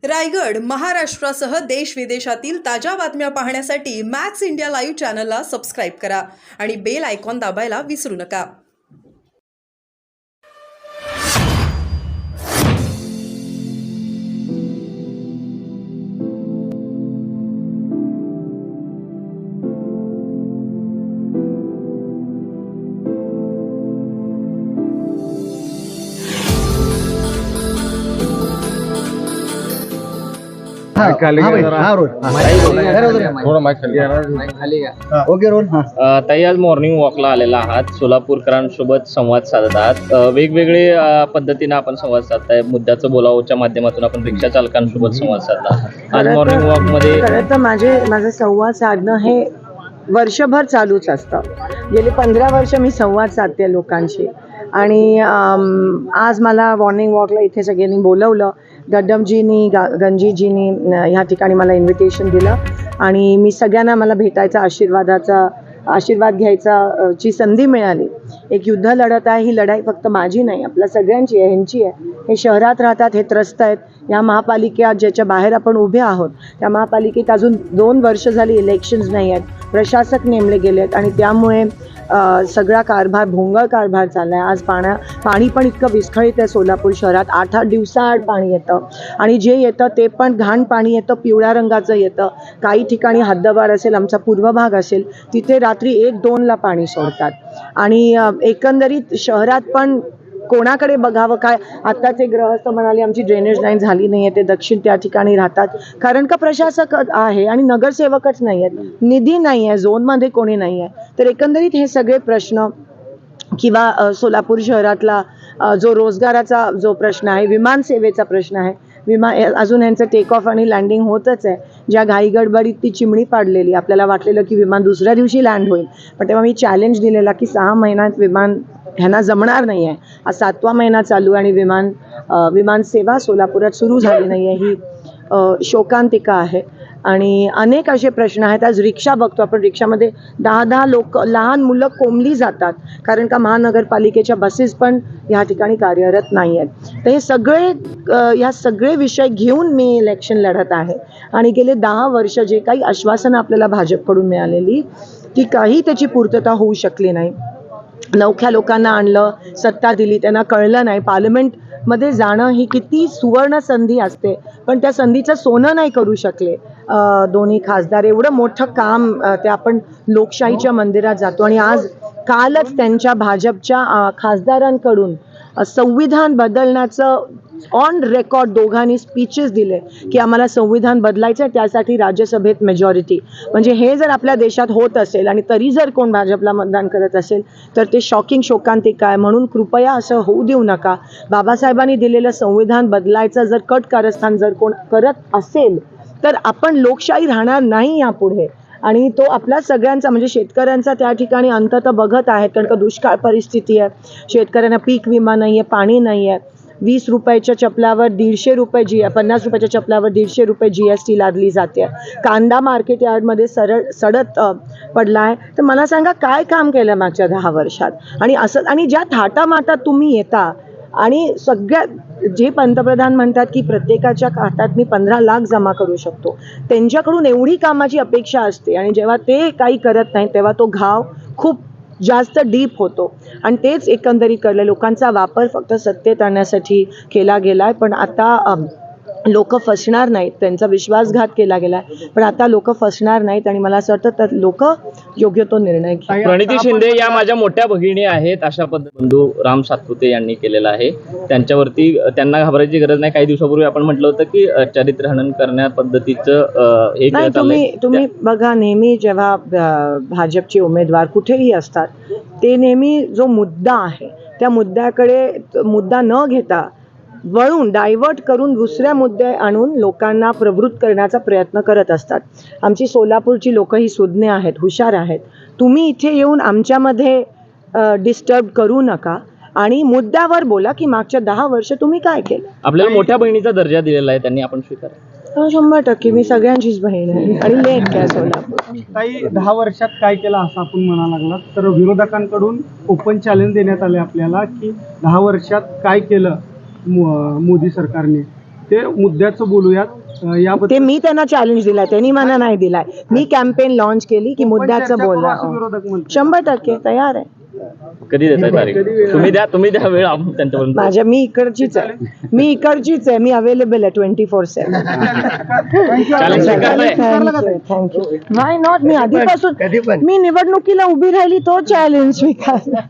रायगड, महाराष्ट्रासह देश विदेशातील ताज्या बातम्या पाहण्यासाठी मॅक्स इंडिया लाईव्ह चॅनलला सबस्क्राईब करा आणि बेल आयकॉन दाबायला विसरू नका. Okay roll. ताई, आज मॉर्निंग वॉकला आलेला आहात, सोलापूरकरांसोबत संवाद साधत आहात. वेगवेगळे पद्धतीने आपण संवाद साधताय. मुद्द्याचं बोलावच्या माध्यमातून आपण रिक्षा चालकांसोबत संवाद साधला. आज मॉर्निंग वॉक मध्ये खरं तर माझं संवाद साधणं हे वर्षभर चालूच असतं. गेली 15 वर्ष मी संवाद साधते लोकांशी. आणि आज मला मॉर्निंग वॉकला इथे सगळ्यांनी बोलवलं. गड्डमजीनी गंजीजीनी ह्या ठिकाणी मला इन्व्हिटेशन दिलं आणि मी सगळ्यांना मला भेटायचा, आशीर्वाद घ्यायचा ची संधी मिळाली. एक युद्ध लढत आहे. ही लढाई फक्त माझी नाही, आपल्या सगळ्यांची आहे, ह्यांची आहे. हे शहरात राहतात, हे त्रस्त आहेत. या महापालिकेत ज्याच्या बाहेर आपण उभे आहोत, त्या महापालिकेत अजून 2 वर्ष झाली इलेक्शन्स नाही आहेत, प्रशासक नेमले गेले आहेत आणि त्यामुळे सगळा कारभार, भोंगळ कारभार चालला आहे. आज पाणी पण इतकं विस्कळीत आहे सोलापूर शहरात. 8-8 दिवसाआड पाणी येतं आणि जे येतं ते पण घाण पाणी येतं, पिवळ्या रंगाचं येतं. काही ठिकाणी हद्दवाढ असेल, आमचा पूर्व भाग असेल, तिथे रात्री 1-2ला पाणी सोडतात. आणि एकंदरीत शहरात पण कोणाकडे बघावं काय. आत्ताच एक गृहस्थ म्हणाले आमची ड्रेनेज लाईन झाली नाही आहे, ते दक्षिण त्या ठिकाणी राहतात. कारण का प्रशासक आहे आणि नगरसेवकच नाही आहेत, निधी नाही आहे, झोनमध्ये कोणी नाही आहे. तर एकंदरीत हे सगळे प्रश्न किंवा सोलापूर शहरातला जो रोजगाराचा जो प्रश्न आहे, विमानसेवेचा प्रश्न आहे, अजून यांचं टेक ऑफ आणि लँडिंग होतच आहे. ज्या घाईगडबडीत ती चिमणी पाडलेली, आपल्याला वाटलेलं की विमान दुसऱ्या दिवशी लँड होईल, पण तेव्हा मी चॅलेंज दिलेला की 6 महिन्यात विमान ह्यांना जमणार नाही आहे. आज 7वा महिना चालू आणि विमान सेवा सोलापुरात सुरू झाली नाही आहे. ही शोकांतिका आहे. आणि अनेक असे प्रश्न आहेत. आज रिक्षा बघतो आपण, रिक्षामध्ये 10-10 लोक, लहान मुलं कोंबली जातात कारण का महानगरपालिकेच्या बसेस पण ह्या ठिकाणी कार्यरत नाही आहेत. तर ह्या सगळे विषय घेऊन मी इलेक्शन लढत आहे. आणि गेले 10 वर्ष जे काही आश्वासनं आपल्याला भाजपकडून मिळालेली, ती काही त्याची पूर्तता होऊ शकली नाही. नवख्या लोकांना आणलं, सत्ता दिली, त्यांना कळलं नाही पार्लमेंटमध्ये जाणं ही किती सुवर्ण संधी असते, पण त्या संधीचं सोनं नाही करू शकले दोन्ही खासदार. एवढं मोठं काम ते आपण लोकशाहीच्या मंदिरात जातो आणि आज कालच त्यांच्या भाजपच्या खासदारांकडून संविधान बदलण्याचं ऑन रेकॉर्ड दोघांनी स्पीचेस दिले की आम्हाला संविधान बदलायचं आहे, त्यासाठी राज्यसभेत मेजॉरिटी. म्हणजे हे जर आपल्या देशात होत असेल आणि तरी जर कोण भाजपला मतदान करत असेल तर ते शॉकिंग आहे. म्हणून कृपया असं होऊ देऊ नका. बाबासाहेबांनी दिलेलं संविधान बदलायचं जर कट कारस्थान जर कोण करत असेल तर आपण लोकशाही राहणार नाही यापुढे. आणि तो आपला सगळ्यांचा, म्हणजे शेतकऱ्यांचा त्या ठिकाणी अंततः बघत आहेत. कारण का दुष्काळ परिस्थिती आहे, शेतकऱ्यांना पीक विमा नाही आहे, पाणी नाही आहे. 20 रुपयाच्या चपलावर 150 रुपये 50 रुपयाच्या चपलावर 150 रुपये GST लादली जाते. कांदा मार्केट यार्डमध्ये सडत पडला आहे. तर मला सांगा काय काम केलं मागच्या 10 वर्षात. आणि ज्या थाटामाटात तुम्ही येता आणि सगळ्यात जे पंतप्रधान म्हणतात की प्रत्येकाच्या खात्यात मी 15 लाख जमा करू शकतो, त्यांच्याकडून एवढी कामाची अपेक्षा असते आणि जेव्हा ते काही करत नाही तेव्हा तो घाव खूप जास्त डीप होतो. आणि तेच एकंदरीत कळलं. लोकांचा वापर फक्त सत्तेत आणण्यासाठी केला गेला आहे, पण आता लोक फसणार नाहीत. त्यांचा विश्वासघात केला गेला आहे, पण आता लोक फसणार नाहीत आणि मला असं वाटतं तर लोक योग्य तो निर्णय घेतील. प्रणिती शिंदे या माझ्या मोठ्या भगिनी आहेत, अशा बंधू राम सातपुते यांनी केलेला आहे. त्यांच्यावरती त्यांना घाबरायची गरज नाही. काही दिवसापूर्वी आपण म्हटलं होतं की चारित्र्य हनन करण्या पद्धतीचं हे तुम्ही बघा, नेहमी जेव्हा भाजपचे उमेदवार कुठेही असतात ते नेहमी जो मुद्दा आहे त्या मुद्दा न घेता वळून डायव्हर्ट करून दुसऱ्या मुद्दे आणून लोकांना प्रवृत्त करण्याचा प्रयत्न करत असतात. आमची सोलापूरची लोक ही सुज्ञ आहेत, हुशार आहेत. तुम्ही इथे येऊन आमच्यामध्ये डिस्टर्ब करू नका आणि मुद्द्यावर बोला की मागच्या 10 वर्ष तुम्ही काय केलं. आपल्याला मोठ्या बहिणीचा दर्जा दिलेला आहे, त्यांनी आपण स्वीकार 100% मी सगळ्यांचीच बहीण आहे आणि लेक काय सोलापूर. काही 10 वर्षात काय केलं असं आपण म्हणा लागला तर विरोधकांकडून ओपन चॅलेंज देण्यात आले आपल्याला की 10 वर्षात काय केलं मोदी सरकारने, ते मुद्द्याचं बोलूयात याबद्दल ते मी त्यांना चॅलेंज दिलाय, त्यांनी मला नाही दिलाय. मी कॅम्पेन लॉन्च केली की मुद्द्याचं चर्चा करू असं बोलणं. विरोधक म्हणतात. 100% तयार आहे. कधी देताय तारीख? तुम्ही द्या वेळ आपण त्यांच्यापर्यंत. मी इकडचीच आहे. मी अवेलेबल आहे 24/7. चॅलेंज स्वीकारताय? थँक्यू. Why not? मी आधीपासून मी निवडणुकीला उभी राहिली तो चॅलेंज स्वीकारला.